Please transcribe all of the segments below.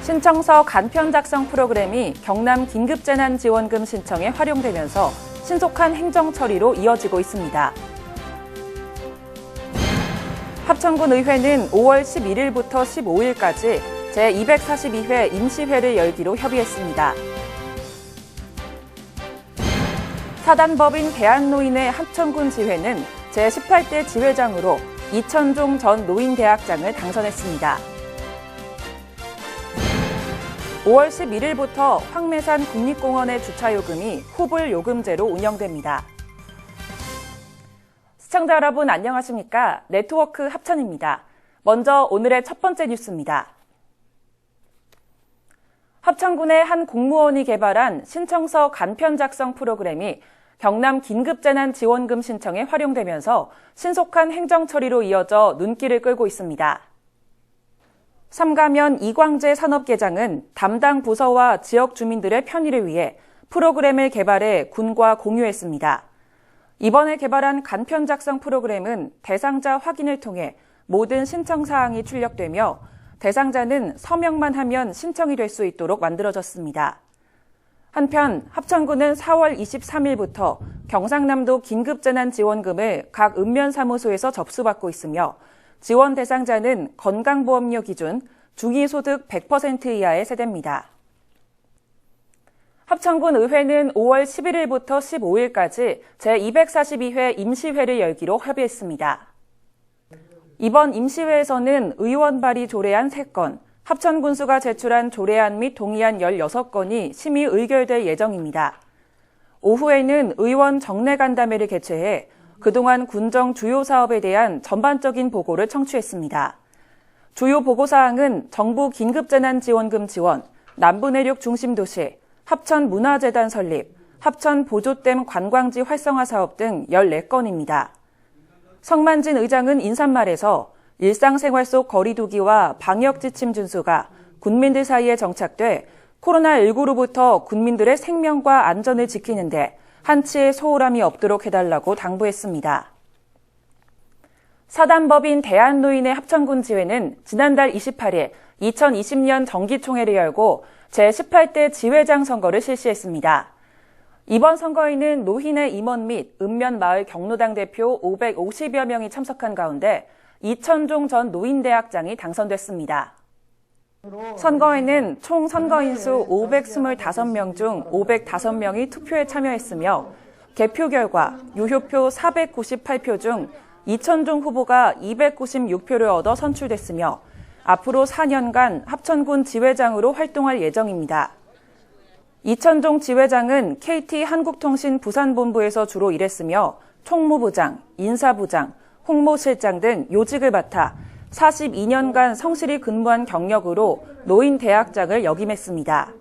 신청서 간편 작성 프로그램이 경남 긴급재난지원금 신청에 활용되면서 신속한 행정 처리로 이어지고 있습니다. 합천군 의회는 5월 11일부터 15일까지 제242회 임시회를 열기로 협의했습니다. 사단법인 대한노인의 합천군 지회는 제18대 지회장으로 이천종 전 노인대학장을 당선했습니다. 5월 11일부터 황매산 국립공원의 주차요금이 후불요금제로 운영됩니다. 시청자 여러분 안녕하십니까? 네트워크 합천입니다. 먼저 오늘의 첫 번째 뉴스입니다. 합천군의 한 공무원이 개발한 신청서 간편 작성 프로그램이 경남 긴급재난지원금 신청에 활용되면서 신속한 행정 처리로 이어져 눈길을 끌고 있습니다. 삼가면 이광재 산업계장은 담당 부서와 지역 주민들의 편의를 위해 프로그램을 개발해 군과 공유했습니다. 이번에 개발한 간편 작성 프로그램은 대상자 확인을 통해 모든 신청 사항이 출력되며 대상자는 서명만 하면 신청이 될 수 있도록 만들어졌습니다. 한편 합천군은 4월 23일부터 경상남도 긴급재난지원금을 각 읍면사무소에서 접수받고 있으며 지원 대상자는 건강보험료 기준 중위소득 100% 이하의 세대입니다. 합천군 의회는 5월 11일부터 15일까지 제242회 임시회를 열기로 협의했습니다. 이번 임시회에서는 의원 발의 조례안 3건, 합천군수가 제출한 조례안 및 동의안 16건이 심의 의결될 예정입니다. 오후에는 의원 정례간담회를 개최해 그동안 군정 주요 사업에 대한 전반적인 보고를 청취했습니다. 주요 보고사항은 정부 긴급재난지원금 지원, 남부내륙 중심도시, 합천문화재단 설립, 합천 보조댐 관광지 활성화 사업 등 14건입니다. 성만진 의장은 인사말에서 일상생활 속 거리 두기와 방역지침 준수가 군민들 사이에 정착돼 코로나19로부터 군민들의 생명과 안전을 지키는 데 한치의 소홀함이 없도록 해달라고 당부했습니다. 사단법인 대한노인의 합천군 지회는 지난달 28일 2020년 정기총회를 열고 제18대 지회장 선거를 실시했습니다. 이번 선거에는 노인의 임원 및 읍면마을 경로당 대표 550여 명이 참석한 가운데 이천종 전 노인대학장이 당선됐습니다. 선거에는 총 선거인수 525명 중 505명이 투표에 참여했으며 개표 결과 유효표 498표 중 이천종 후보가 296표를 얻어 선출됐으며 앞으로 4년간 합천군 지회장으로 활동할 예정입니다. 이천종 지회장은 KT 한국통신 부산본부에서 주로 일했으며 총무부장, 인사부장, 홍보실장 등 요직을 맡아 42년간 성실히 근무한 경력으로 노인대학장을 역임했습니다.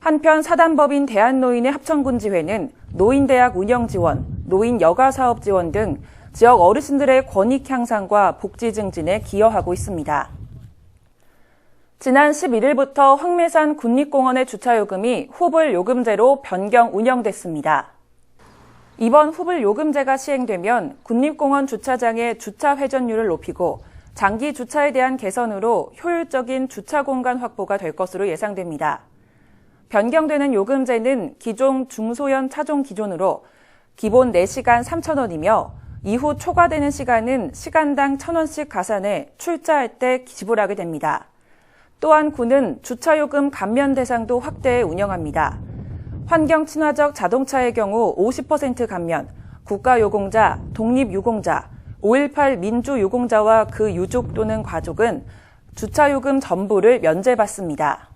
한편 사단법인 대한노인의 합천군 지회는 노인대학 운영 지원, 노인 여가 사업 지원 등 지역 어르신들의 권익 향상과 복지 증진에 기여하고 있습니다. 지난 11일부터 황매산 국립공원의 주차요금이 후불요금제로 변경 운영됐습니다. 이번 후불요금제가 시행되면 국립공원 주차장의 주차 회전율을 높이고 장기 주차에 대한 개선으로 효율적인 주차 공간 확보가 될 것으로 예상됩니다. 변경되는 요금제는 기존 중소형 차종 기준으로 기본 4시간 3,000원이며 이후 초과되는 시간은 시간당 1,000원씩 가산해 출자할 때 지불하게 됩니다. 또한 군은 주차요금 감면 대상도 확대해 운영합니다. 환경 친화적 자동차의 경우 50% 감면, 국가유공자, 독립유공자, 5.18 민주유공자와 그 유족 또는 가족은 주차요금 전부를 면제받습니다.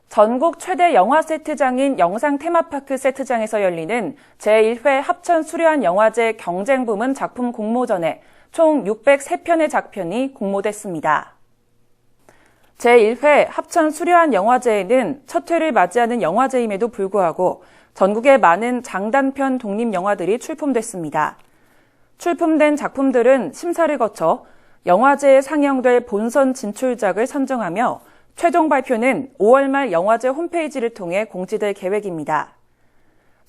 전국 최대 영화 세트장인 영상 테마파크 세트장에서 열리는 제1회 합천 수려한 영화제 경쟁부문 작품 공모전에 총 603편의 작품이 공모됐습니다. 제1회 합천 수려한 영화제에는 첫 회를 맞이하는 영화제임에도 불구하고 전국의 많은 장단편 독립영화들이 출품됐습니다. 출품된 작품들은 심사를 거쳐 영화제에 상영될 본선 진출작을 선정하며 최종 발표는 5월 말 영화제 홈페이지를 통해 공지될 계획입니다.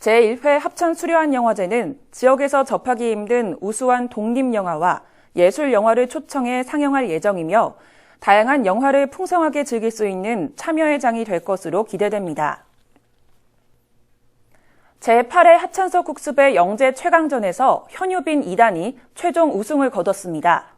제1회 합천 수려한 영화제는 지역에서 접하기 힘든 우수한 독립영화와 예술영화를 초청해 상영할 예정이며 다양한 영화를 풍성하게 즐길 수 있는 참여의 장이 될 것으로 기대됩니다. 제8회 하천석 국수배 영재 최강전에서 현유빈 2단이 최종 우승을 거뒀습니다.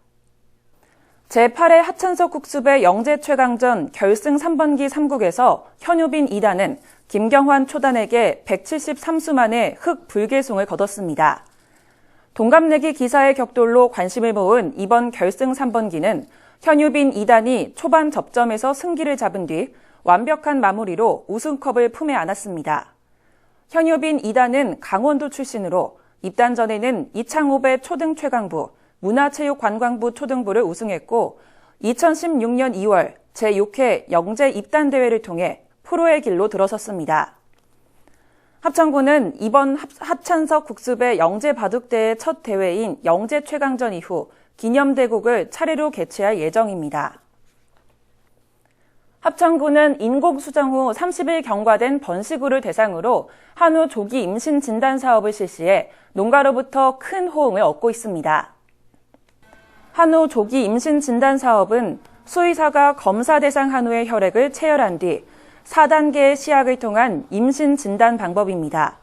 제8회 하천석 국수배 영재 최강전 결승 3번기 3국에서 현유빈 2단은 김경환 초단에게 173수 만에 흑불계승을 거뒀습니다. 동갑내기 기사의 격돌로 관심을 모은 이번 결승 3번기는 현유빈 2단이 초반 접점에서 승기를 잡은 뒤 완벽한 마무리로 우승컵을 품에 안았습니다. 현유빈 2단은 강원도 출신으로 입단 전에는 이창호배 초등 최강부, 문화체육관광부 초등부를 우승했고 2016년 2월 제6회 영재 입단대회를 통해 프로의 길로 들어섰습니다. 합천군은 이번 하천석 국수배 영재 바둑대의 첫 대회인 영재 최강전 이후 기념대국을 차례로 개최할 예정입니다. 합천군은 인공수정 후 30일 경과된 번식우를 대상으로 한우 조기 임신 진단 사업을 실시해 농가로부터 큰 호응을 얻고 있습니다. 한우 조기 임신 진단 사업은 수의사가 검사 대상 한우의 혈액을 체열한 뒤 4단계의 시약을 통한 임신 진단 방법입니다.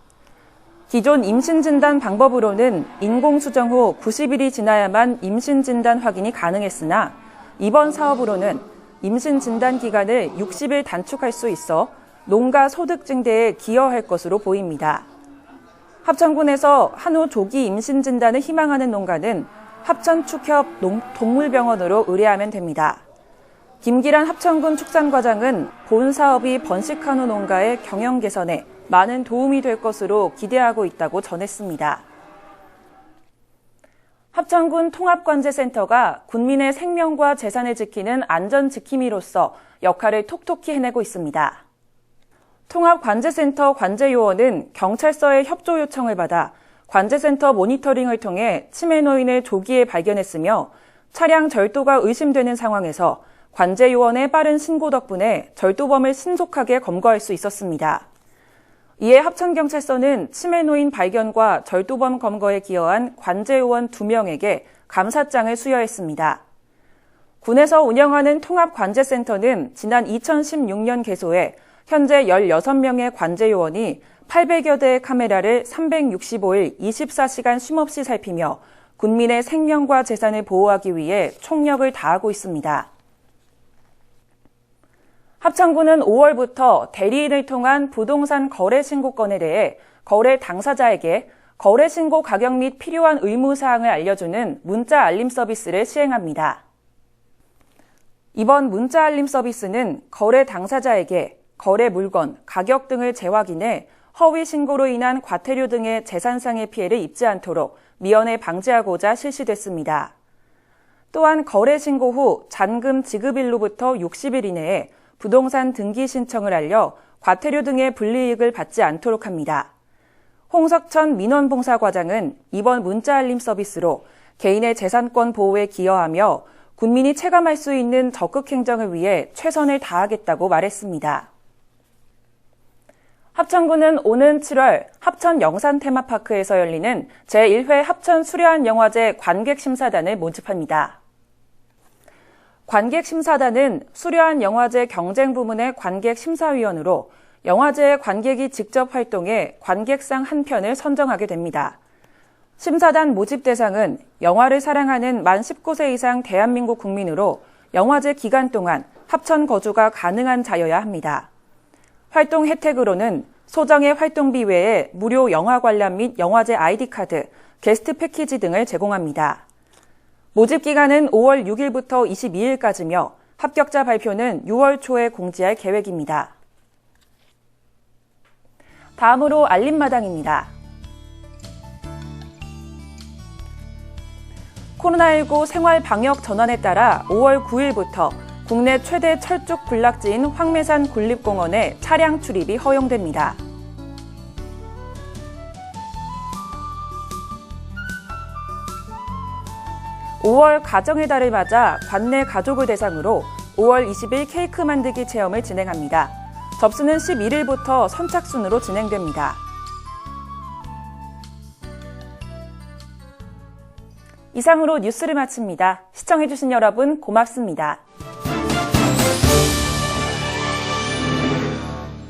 기존 임신 진단 방법으로는 인공수정 후 90일이 지나야만 임신 진단 확인이 가능했으나 이번 사업으로는 임신 진단 기간을 60일 단축할 수 있어 농가 소득 증대에 기여할 것으로 보입니다. 합천군에서 한우 조기 임신 진단을 희망하는 농가는 합천축협 동물병원으로 의뢰하면 됩니다. 김기란 합천군 축산과장은 본 사업이 번식 한우 농가의 경영 개선에 많은 도움이 될 것으로 기대하고 있다고 전했습니다. 합천군 통합관제센터가 군민의 생명과 재산을 지키는 안전지킴이로서 역할을 톡톡히 해내고 있습니다. 통합관제센터 관제요원은 경찰서의 협조 요청을 받아 관제센터 모니터링을 통해 치매 노인을 조기에 발견했으며 차량 절도가 의심되는 상황에서 관제요원의 빠른 신고 덕분에 절도범을 신속하게 검거할 수 있었습니다. 이에 합천경찰서는 치매 노인 발견과 절도범 검거에 기여한 관제요원 2명에게 감사장을 수여했습니다. 군에서 운영하는 통합관제센터는 지난 2016년 개소해 현재 16명의 관제요원이 800여 대의 카메라를 365일 24시간 쉼없이 살피며 군민의 생명과 재산을 보호하기 위해 총력을 다하고 있습니다. 합천군은 5월부터 대리인을 통한 부동산 거래 신고건에 대해 거래 당사자에게 거래 신고 가격 및 필요한 의무사항을 알려주는 문자 알림 서비스를 시행합니다. 이번 문자 알림 서비스는 거래 당사자에게 거래 물건, 가격 등을 재확인해 허위 신고로 인한 과태료 등의 재산상의 피해를 입지 않도록 미연에 방지하고자 실시됐습니다. 또한 거래 신고 후 잔금 지급일로부터 60일 이내에 부동산 등기 신청을 알려 과태료 등의 불이익을 받지 않도록 합니다. 홍석천 민원봉사과장은 이번 문자 알림 서비스로 개인의 재산권 보호에 기여하며 군민이 체감할 수 있는 적극 행정을 위해 최선을 다하겠다고 말했습니다. 합천군은 오는 7월 합천 영산 테마파크에서 열리는 제1회 합천 수려한 영화제 관객심사단을 모집합니다. 관객심사단은 수려한 영화제 경쟁부문의 관객심사위원으로 영화제의 관객이 직접 활동해 관객상 한 편을 선정하게 됩니다. 심사단 모집 대상은 영화를 사랑하는 만 19세 이상 대한민국 국민으로 영화제 기간 동안 합천 거주가 가능한 자여야 합니다. 활동 혜택으로는 소정의 활동비 외에 무료 영화 관람 및 영화제 아이디카드, 게스트 패키지 등을 제공합니다. 모집 기간은 5월 6일부터 22일까지며 합격자 발표는 6월 초에 공지할 계획입니다. 다음으로 알림마당입니다. 코로나19 생활 방역 전환에 따라 5월 9일부터 국내 최대 철쭉 군락지인 황매산 국립공원에 차량 출입이 허용됩니다. (5월) 가정의 달을 맞아 관내 가족을 대상으로 5월 20일 케이크 만들기 체험을 진행합니다. 접수는 11일부터 선착순으로 진행됩니다. 이상으로 뉴스를 마칩니다. 시청해주신 여러분 고맙습니다.